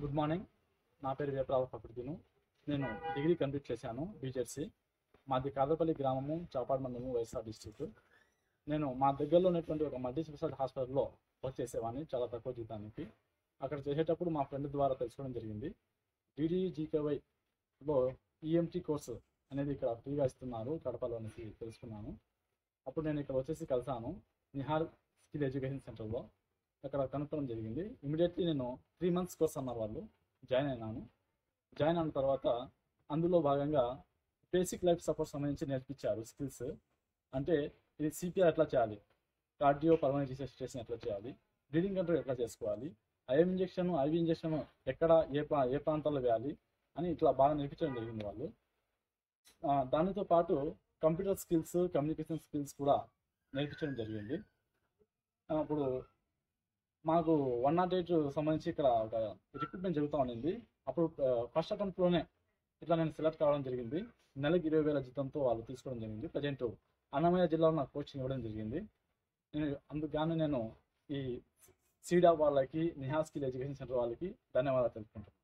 Good morning. నా పేరు వేపరాల ప్రకృతిను. నేను డిగ్రీ కంప్లీట్ చేశాను బీజెడ్సీ. మాది కాదపల్లి గ్రామము, చాపాడు మండలము, వైఎస్ఆర్ డిస్ట్రిక్ట్. నేను మా దగ్గరలో ఉన్నటువంటి ఒక మల్టీ స్పెషాలిటీ హాస్పిటల్లో వర్క్ చేసేవాడిని చాలా తక్కువ జీతానికి. అక్కడ చేసేటప్పుడు మా ఫ్రెండ్ ద్వారా తెలుసుకోవడం జరిగింది. DDGKYలో ఈఎంటీ కోర్సు అనేది ఇక్కడ ఫ్రీగా ఇస్తున్నారు కడపలో అనేసి తెలుసుకున్నాను. అప్పుడు నేను ఇక్కడ వచ్చేసి కలిసాను నిహార్ స్కిల్ ఎడ్యుకేషన్ సెంటర్లో. అక్కడ కనుక్కోవడం జరిగింది. ఇమీడియట్లీ నేను 3 months కోర్స్ అన్నారు వాళ్ళు. జాయిన్ అయినాను. జాయిన్ అయిన తర్వాత అందులో భాగంగా బేసిక్ లైఫ్ సపోర్ట్ సంబంధించి నేర్పించారు స్కిల్స్. అంటే ఇది CPR ఎట్లా చేయాలి, కార్డియో పల్మనరీ రిససిటేషన్ ఎట్లా చేయాలి, బ్రీదింగ్ కంట్రోల్ ఎట్లా చేసుకోవాలి, ఐవి ఇంజెక్షన్ ఎక్కడ ఏ ప్రాంతాల్లో వేయాలి అని ఇట్లా బాగా నేర్పించడం జరిగింది వాళ్ళు. దానితో పాటు కంప్యూటర్ స్కిల్స్, కమ్యూనికేషన్ స్కిల్స్ కూడా నేర్పించడం జరిగింది. అప్పుడు మాకు 108 సంబంధించి ఇక్కడ ఒక రిక్రూట్మెంట్ జరుగుతూ ఉండింది. అప్పుడు ఫస్ట్ అటెంప్ట్లోనే ఇట్లా నేను సెలెక్ట్ కావడం జరిగింది. నెలకి 20,000 జీతంతో వాళ్ళు తీసుకోవడం జరిగింది. ప్రజెంట్ అన్నమయ్య జిల్లాలో నాకు కోచింగ్ ఇవ్వడం జరిగింది. అందుకని నేను ఈ సీడా వాళ్ళకి, నిహార్ స్కిల్ ఎడ్యుకేషన్ సెంటర్ వాళ్ళకి ధన్యవాదాలు తెలుపుకుంటాను.